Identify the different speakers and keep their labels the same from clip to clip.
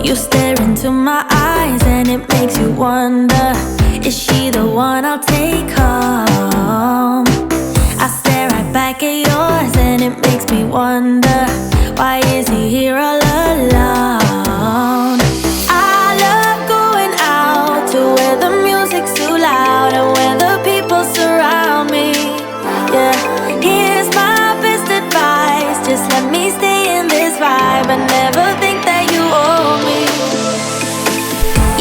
Speaker 1: You stare into my eyes and it makes you wonder, is she the one I'll take home? I stare right back at yours and it makes me wonder, why is he here all alone? I love going out to where the music's too loud and where the people surround me. Yeah, here's my best advice, just let me stay in this vibe and never think that you owe me.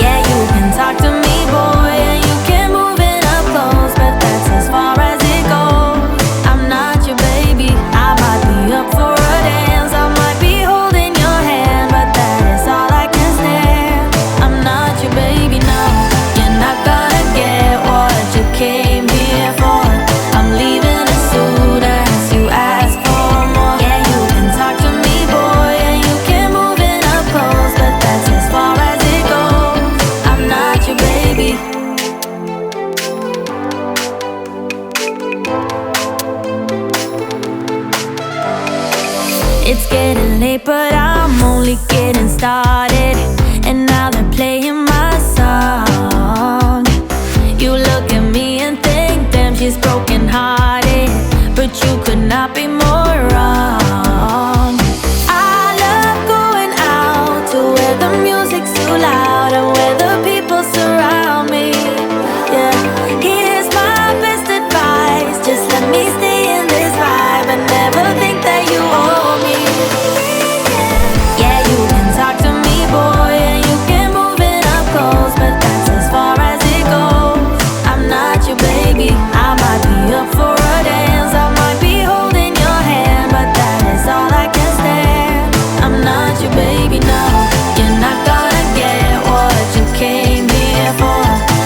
Speaker 1: Yeah, you can talk to me, boy, and you can move it up close, but that's as far as it goes. I'm not your baby, I might be up for a dance, I might be holding your hand, but that is all I can stand. I'm not your baby, no, you're not gonna get what you came here for. I'm leaving as soon as you ask for more. Yeah, you can talk to me, boy, and you can move it up close, but that's as far as it goes. I'm not your baby. It's getting late, but I'm only getting started, and now they're playing my song. You look at me and think, damn, she's broken hearted, but you could not be more wrong. I love going out to where the music's too loud and where the people surround me. Yeah, here's my best advice, just let me stay in this vibe and never think that you owe me. Yeah, you can talk to me, boy, and you can move it up close, but that's as far as it goes. I'm not your baby, I might be up for a dance, I might be holding your hand, but that is all I can stand. I'm not your baby, no, you're not gonna get what you came here for.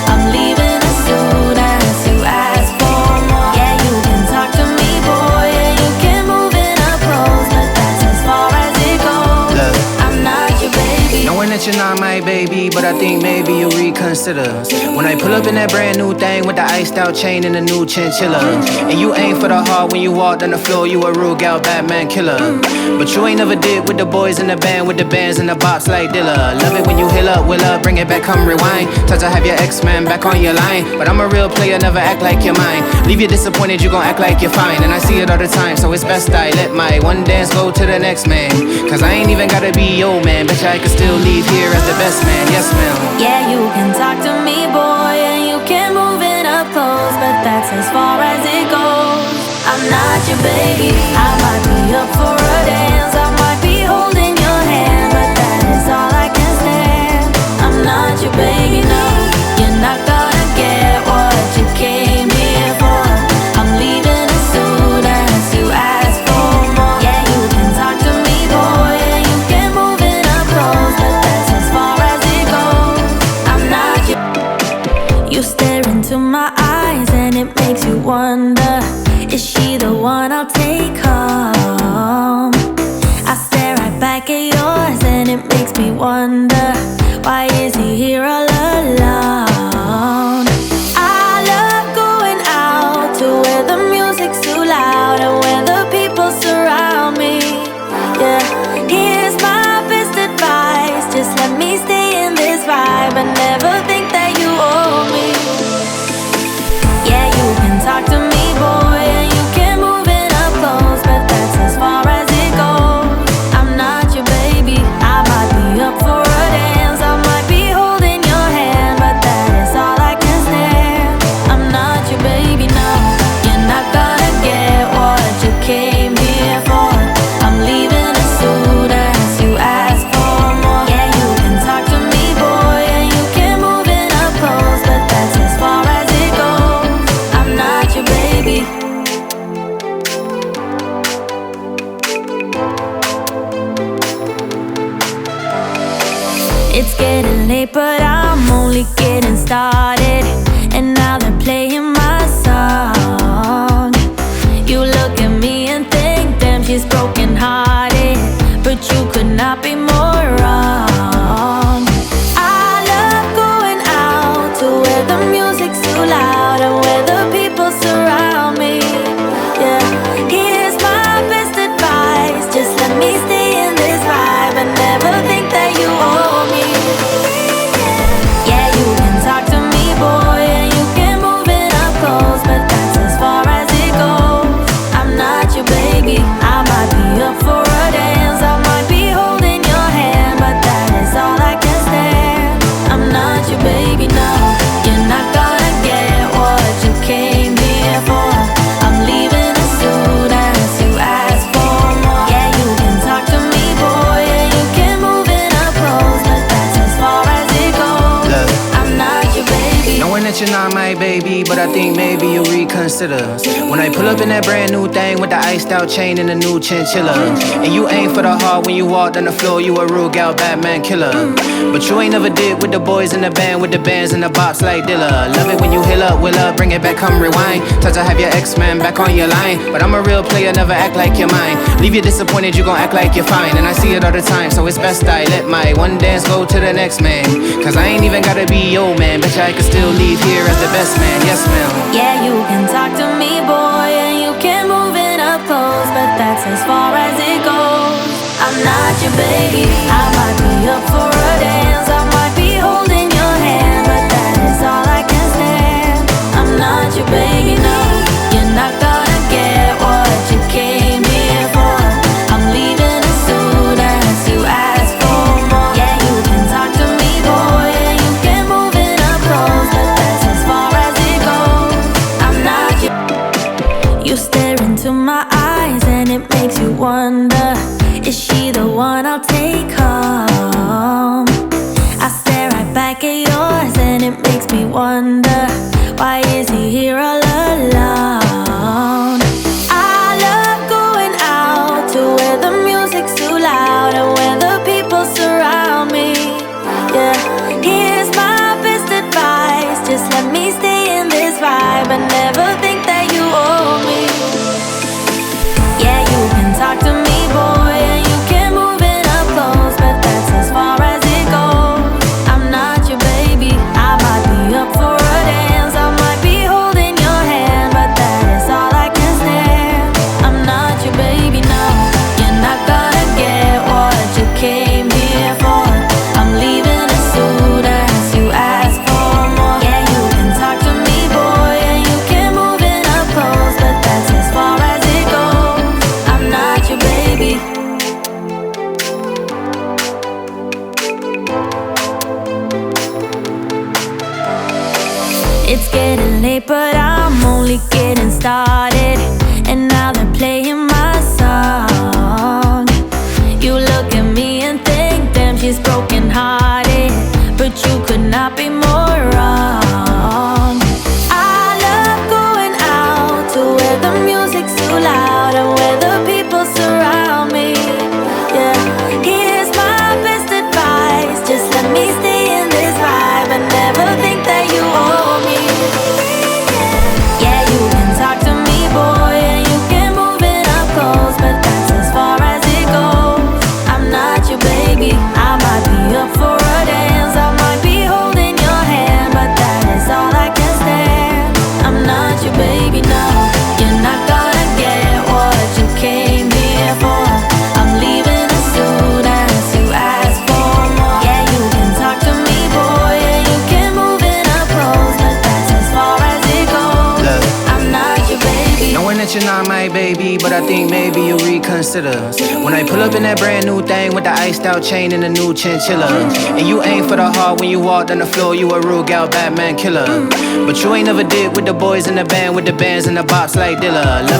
Speaker 1: I'm leaving as soon as you ask for more. Yeah, you can talk to me, boy, and you can move it up close, but that's as far as it goes.
Speaker 2: Look,
Speaker 1: I'm not your baby.
Speaker 2: knowing that you're not my baby, but I think maybe you'll reconsider when I pull up in that brand new thing with the iced out chain and the new chinchilla. And you aim for the heart when you walked on the floor, you a real gal Batman killer. But you ain't never did with the boys in the band, with the bands and the bops like Dilla. Love it when you hill up, will up, bring it back, come rewind. Touch to have your ex-man back on your line, but I'm a real player, never act like you're mine. Leave you disappointed, you gon' act like you're fine, and I see it all the time, so it's best I let my one dance go to the next man. Cause I ain't even gotta be your man, bitch, I can still leave here as the best man, yes ma'am.
Speaker 1: Yeah, you can talk to me, boy, and you can move it up close, but that's as far as it goes. I'm not your baby, I might be up for a dance, I might be holding your hand, but that is all I can stand. I'm not your baby, no, you're not gonna get what you came here for. I'm leaving as soon as you ask for more. Yeah, you can talk to me, boy, and you can move it up close, but that's as far as it goes. I'm not your... You stare into my eyes and it makes you wonder, is she the one I'll take home? I stare right back at yours and it makes me wonder, why is he here all alone? I love going out to where the music's too loud and where the people surround me. Yeah, here's my best advice, just let me stay in this vibe and never think that you owe me. Yeah, you can talk to me, boy, and you can move it up close, but that's as far as it goes. I'm not your baby, I might be up for a dance, I might be holding your hand, but that is all I can stand. I'm not your baby, no, you're not gonna get what you came here for. I'm leaving as soon as you ask for more. Yeah, you can talk to me, boy, and you can move it up close, but that's as far as it goes. I'm not your baby. It's getting late, but I'm only getting started, and now they're playing my song. You look at me and think, damn, she's broken hearted, but you could not be more wrong. I love going out to where the music's too loud and where the people surround me. Yeah, here's my best advice, just let me stay in this vibe and never think that you owe me.
Speaker 2: baby, but I think maybe you'll reconsider. When I pull up in that brand new thing with the iced out chain and the new chinchilla. And you ain't for the heart when you walked on the floor, you a rude gal, Batman killer. But you ain't never did with the boys in the band, with the bands and the bops like Dilla. Love it when you heal up, will up, bring it back, come rewind. Touch to have your ex-man back on your line. But I'm a real player, never act like you're mine. Leave you disappointed, you gon' act like you're fine. And I see it all the time, so it's best I let my one dance go to the next man. Cause I ain't even gotta be your man, bet I can still leave here as the best man, yes ma'am.
Speaker 1: Yeah, you can talk to me, boy, and you can move it up close, but that's as far as it goes. I'm not your baby, I might be up for a dance, I might be holding your hand, but that is all I can stand. I'm not your baby, no, you're not gonna get what you came here for. I'm leaving as soon as you ask for more. Yeah, you can talk to me, boy, and you can move it up close, but that's as far as it goes. I'm not your... You stare into my eyes and it makes you wonder, is she the one I'll take home? I stare right back at yours and it makes me wonder, why is he here all alone? I love going out to where the music's too loud and where the people surround me. Yeah, here's my best advice, just let me stay in this vibe and never think that you owe me. Yeah, you can talk to me, boy, and you can move it up close, but that's as far as it goes. I'm not your baby, I might be up for a dance, I might be holding your hand, but that is all I can stand. I'm not your baby, no, you're not gonna get what you came here for. I'm leaving as soon as you ask for more. Yeah, you can talk to me, boy, and you can move it up close, but that's as far as it goes. I'm not your baby. It's getting late, but I'm only getting started, and now they're playing my song. You look at me and think, damn, she's broken hearted, but you could not be more wrong. I love going out to where the music's too loud and where the people surround me. Yeah, here's my best advice, just let me stay in this vibe and never think that you owe me. Yeah, you can talk to me, boy, and you can move it up close, but that's as far as it goes. I'm not your baby, I might be up for a dance, I might be holding your hand, but that is all I can stand. I'm not your baby, no, you're not gonna get what you came here for. I'm leaving as soon as you ask for more. Yeah, you can talk to me, boy, and you can move it up close, but that's as far as it goes.
Speaker 2: Look,
Speaker 1: I'm not your baby.
Speaker 2: knowing that you're not my baby, but I think maybe you'll reconsider. When I pull up in that brand new thing with the iced out chain and the new chinchilla. And you ain't for the heart when you walked on the floor, you a rude gal, Batman killer. But you ain't never did with the boys in the band, with the bands and the bops like Dilla. Love it